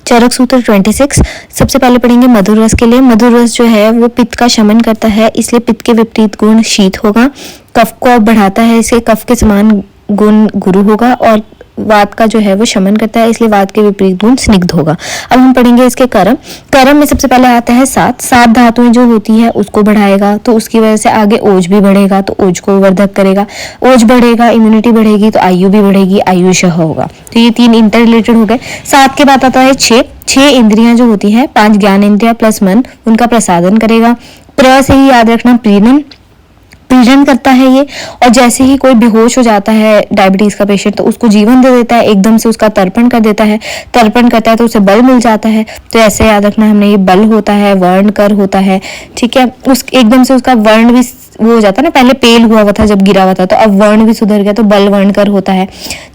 चरक सूत्र 26। सबसे पहले पढ़ेंगे मधुर रस के लिए। मधुर रस जो है वो पित्त का शमन करता है, इसलिए पित्त के विपरीत गुण शीत होगा। कफ को बढ़ाता है, इसलिए कफ के समान गुण गुरु होगा। और वात का जो है वो शमन करता है, इसलिए वात के विपरीत गुण स्निग्ध होगा। अब हम पढ़ेंगे इसके कर्म। कर्म में सबसे पहले आता है सात। सात धातुएं जो होती है उसको बढ़ाएगा, तो उसकी वजह से आगे ओज भी बढ़ेगा, तो ओज को वर्धक करेगा। ओज बढ़ेगा, इम्यूनिटी बढ़ेगी, तो आयु भी बढ़ेगी, आयुष होगा। तो ये तीन इंटर रिलेटेड हो गए। सात के बाद आता है छह। छह इंद्रियां जो होती है, पांच ज्ञान इंद्रिया प्लस मन, उनका प्रसादन करेगा। प्र से ही याद रखना, प्रीणन पीड़न करता है ये। और जैसे ही कोई बेहोश हो जाता है डायबिटीज का पेशेंट, तो उसको जीवन दे देता है, एकदम से उसका तर्पण कर देता है। तर्पण करता है तो उसे बल मिल जाता है। तो ऐसे याद रखना हमने, ये बल होता है, वर्ण कर होता है, ठीक है। उस एकदम से उसका वर्ण भी वो हो जाता है ना, पहले पेल हुआ था जब गिरा हुआ था, तो अब वर्ण भी सुधर गया, तो बल वर्ण कर होता है।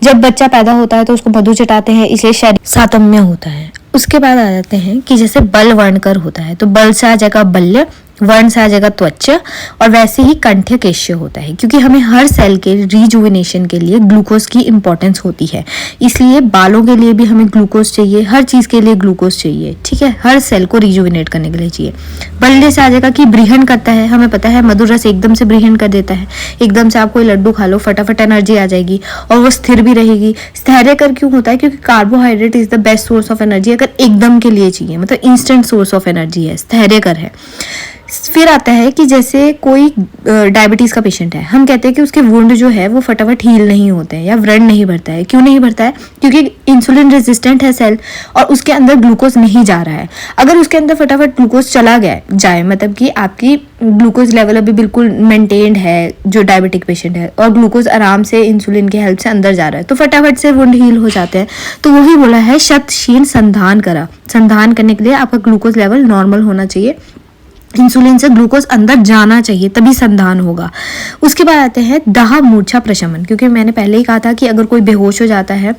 जब बच्चा पैदा होता है तो उसको मधु चटाते हैं, इसलिए शरीर सातम्य होता है। उसके बाद आ जाते हैं कि जैसे बल वर्ण कर होता है, तो बल से आ जाएगा बल्य, वर्ण से आ जाएगा त्वच, और वैसे ही कंठ्य केश्य होता है। क्योंकि हमें हर सेल के रिजुविनेशन के लिए ग्लूकोज की इंपॉर्टेंस होती है, इसलिए बालों के लिए भी हमें ग्लूकोज चाहिए, हर चीज के लिए ग्लूकोज चाहिए, ठीक है, हर सेल को रिजुविनेट करने के लिए चाहिए। बल्य से आ जाएगा कि ब्रीहन करता है। हमें पता है मधुर रस एकदम से ब्रीहन कर देता है। एकदम से आप कोई लड्डू खा लो, फटाफट एनर्जी आ जाएगी और वो स्थिर भी रहेगी। स्थैर्य कर क्यों होता है? क्योंकि carbohydrate is the best source of energy, अगर एकदम के लिए चाहिए, मतलब इंस्टेंट सोर्स ऑफ एनर्जी है, स्थैर्य कर है। फिर आता है कि जैसे कोई डायबिटीज का पेशेंट है, हम कहते हैं कि उसके वुंड जो है वो फटाफट हील नहीं होते हैं या व्रण नहीं भरता है। क्यों नहीं भरता है? क्योंकि इंसुलिन रेजिस्टेंट है सेल और उसके अंदर ग्लूकोज नहीं जा रहा है। अगर उसके अंदर फटाफट ग्लूकोज चला गया जाए, मतलब कि आपकी ग्लूकोज लेवल अभी बिल्कुल मेंटेन्ड है जो डायबिटिक पेशेंट है, और ग्लूकोज आराम से इंसुलिन की हेल्प से अंदर जा रहा है, तो फटाफट से वुंड हील हो जाते हैं। तो वही बोला है शतशील संधान करा। संधान करने के लिए आपका ग्लूकोज लेवल नॉर्मल होना चाहिए, इंसुलिन से ग्लूकोज अंदर जाना चाहिए, तभी संधान होगा। उसके बाद आते हैं दाह मूर्छा प्रशमन। क्योंकि मैंने पहले ही कहा था कि अगर कोई बेहोश हो जाता है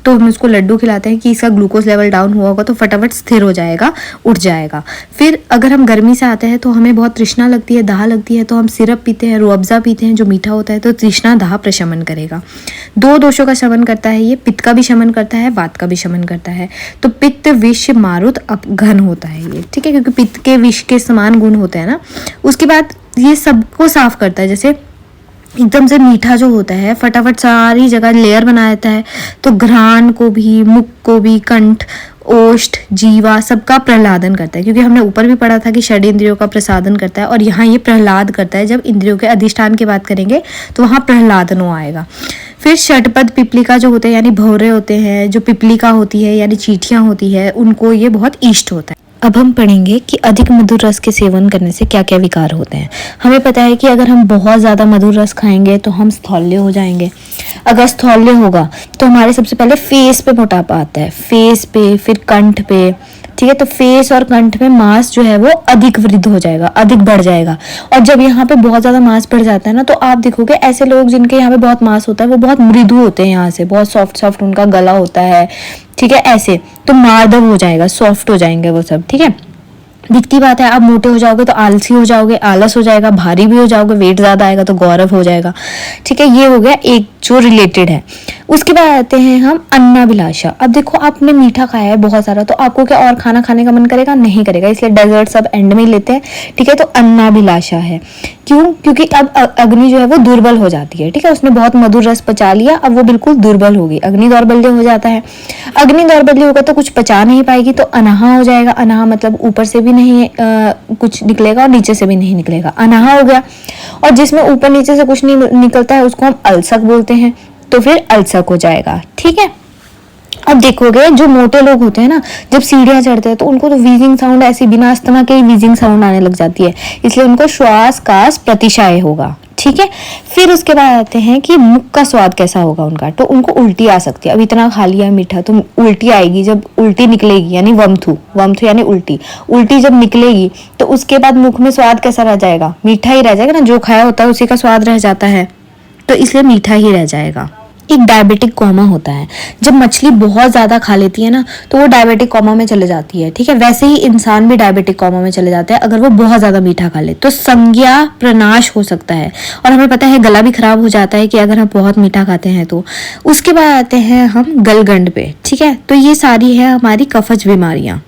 तो हम उसको लड्डू खिलाते हैं कि इसका ग्लूकोज लेवल डाउन हुआ होगा, तो फटाफट स्थिर हो जाएगा, उठ जाएगा। फिर अगर हम गर्मी से आते हैं तो हमें बहुत तृष्णा लगती है, दाह लगती है, तो हम सिरप पीते हैं, रूअफ़ज़ा पीते हैं जो मीठा होता है, तो तृष्णा दाह प्रशमन करेगा। दो दोषों का शमन करता है ये, पित्त का भी शमन करता है, वात का भी शमन करता है। तो पित्त विष मारुत अपघन होता है ये, ठीक है, क्योंकि पित्त के विष के समान गुण होते हैं ना। उसके बाद ये सबको साफ करता है, जैसे एकदम से मीठा जो होता है फटाफट सारी जगह लेयर बना देता है, तो घ्राण को भी, मुख को भी, कंठ, ओष्ठ, जीवा सबका प्रहलादन करता है। क्योंकि हमने ऊपर भी पढ़ा था कि षड इंद्रियों का प्रसादन करता है, और यहाँ ये प्रहलाद करता है। जब इंद्रियों के अधिष्ठान की बात करेंगे तो वहाँ प्रहलादनो आएगा। फिर षटपद पिपलिका जो होते हैं, यानी भौरे होते हैं, जो पिपलिका होती है यानी चींटियाँ होती है, उनको ये बहुत इष्ट होता है। अब हम पढ़ेंगे कि अधिक मधुर रस के सेवन करने से क्या क्या विकार होते हैं। हमें पता है कि अगर हम बहुत ज़्यादा मधुर रस खाएंगे तो हम स्थौल्य हो जाएंगे। अगर स्थौल्य होगा तो हमारे सबसे पहले फेस पे मोटापा आता है, फेस पे, फिर कंठ पे, ठीक है। तो फेस और कंठ में मांस जो है वो अधिक वृद्ध हो जाएगा, अधिक बढ़ जाएगा। और जब यहाँ पे बहुत ज्यादा मांस बढ़ जाता है ना, तो आप देखोगे ऐसे लोग जिनके यहाँ पे बहुत मांस होता है वो बहुत मृदु होते हैं, यहाँ से बहुत सॉफ्ट सॉफ्ट उनका गला होता है, ठीक है। ऐसे तो मार्दव हो जाएगा, सॉफ्ट हो जाएंगे वो सब, ठीक है। दिखती बात है, आप मोटे हो जाओगे तो आलसी हो जाओगे, आलस हो जाएगा, भारी भी हो जाओगे, वेट ज्यादा आएगा तो गौरव हो जाएगा, ठीक है। ये हो गया एक जो रिलेटेड है। उसके बाद आते हैं हम अन्नाभिलाषा। अब देखो आपने मीठा खाया है बहुत सारा, तो आपको क्या और खाना खाने का मन करेगा? नहीं करेगा, इसलिए डेजर्ट सब एंड में ही लेते हैं, ठीक है। तो अन्नाभिलाषा है। क्यों? क्योंकि अब अग्नि जो है वो दुर्बल हो जाती है, ठीक है। उसने बहुत मधुर रस पचा लिया, अब वो बिल्कुल दुर्बल होगी, अग्नि दौर्बल्य हो जाता है। अग्नि दौर्बल्य होगा तो कुछ पचा नहीं पाएगी, तो अनाहा हो जाएगा। अनाहा मतलब ऊपर से भी नहीं कुछ निकलेगा और नीचे से भी नहीं निकलेगा, अनाहा हो गया। और जिसमें ऊपर नीचे से कुछ नहीं निकलता है उसको हम अल्सक बोलते हैं, तो फिर अल्सक हो जाएगा, ठीक है। अब देखोगे जो मोटे लोग होते हैं ना, जब सीढ़ियां चढ़ते हैं तो उनको तो वीजिंग साउंड, ऐसी बिना अस्थमा के ही वीजिंग साउंड आने लग जाती है, इसलिए उनको श्वास कास प्रतिशाय होगा, ठीक है। फिर उसके बाद आते हैं कि मुख का स्वाद कैसा होगा उनका, तो उनको उल्टी आ सकती है। अब इतना खा लिया मीठा तो उल्टी आएगी, जब उल्टी निकलेगी यानी वमथु, वमथु यानी उल्टी, उल्टी जब निकलेगी तो उसके बाद मुख में स्वाद कैसा रह जाएगा? मीठा ही रह जाएगा ना, जो खाया होता है उसी का स्वाद रह जाता है, तो इसलिए मीठा ही रह जाएगा, एक डायबिटिक कोमा होता है। जब मछली बहुत ज़्यादा खा लेती है ना तो वो डायबिटिक कोमा में चले जाती है, ठीक है। वैसे ही इंसान भी डायबिटिक कोमा में चले जाता है अगर वो बहुत ज़्यादा मीठा खा ले, तो संज्ञा प्रनाश हो सकता है। और हमें पता है गला भी खराब हो जाता है कि अगर हम बहुत मीठा खाते हैं तो। उसके बाद आते हैं हम गलगंड पे, ठीक है। तो ये सारी है हमारी कफज बीमारियाँ।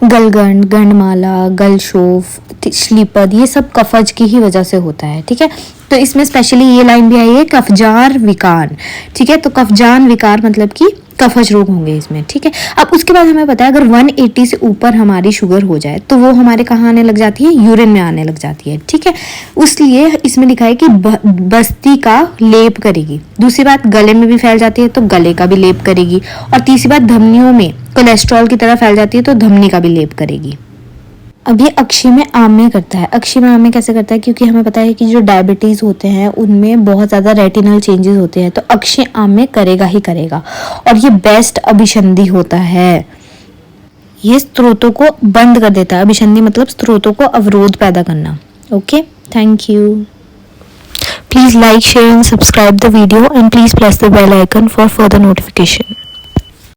गलगंड, गंडमाला, गलशोफ, श्लीपद, ये सब कफज की ही वजह से होता है, ठीक है। तो इसमें स्पेशली ये लाइन भी आई है कफजार विकार, ठीक है। तो कफजान विकार मतलब कि कफज रोग होंगे इसमें, ठीक है। अब उसके बाद हमें पता है अगर 180 से ऊपर हमारी शुगर हो जाए तो वो हमारे कहाँ आने लग जाती है, यूरिन में आने लग जाती है, ठीक है। इसलिए इसमें लिखा है कि बस्ती का लेप करेगी। दूसरी बात गले में भी फैल जाती है तो गले का भी लेप करेगी। और तीसरी बात धमनियों में कोलेस्ट्रॉल की तरह फैल जाती है तो धमनी का भी लेप करेगी। अब ये अक्षय आम्य करता है। अक्षय आम्य कैसे करता है, क्योंकि हमें पता है कि जो डायबिटीज़ होते हैं उनमें बहुत ज़्यादा रेटिनल चेंजेस होते हैं, तो अक्षय आम्य करेगा ही करेगा। और ये बेस्ट अभिसंधि होता है, ये स्त्रोतों को बंद कर देता है। अभिसंधि मतलब स्त्रोतों को अवरोध पैदा करना। Okay, thank you. Please like, share and subscribe the video and please press the bell icon for further notification.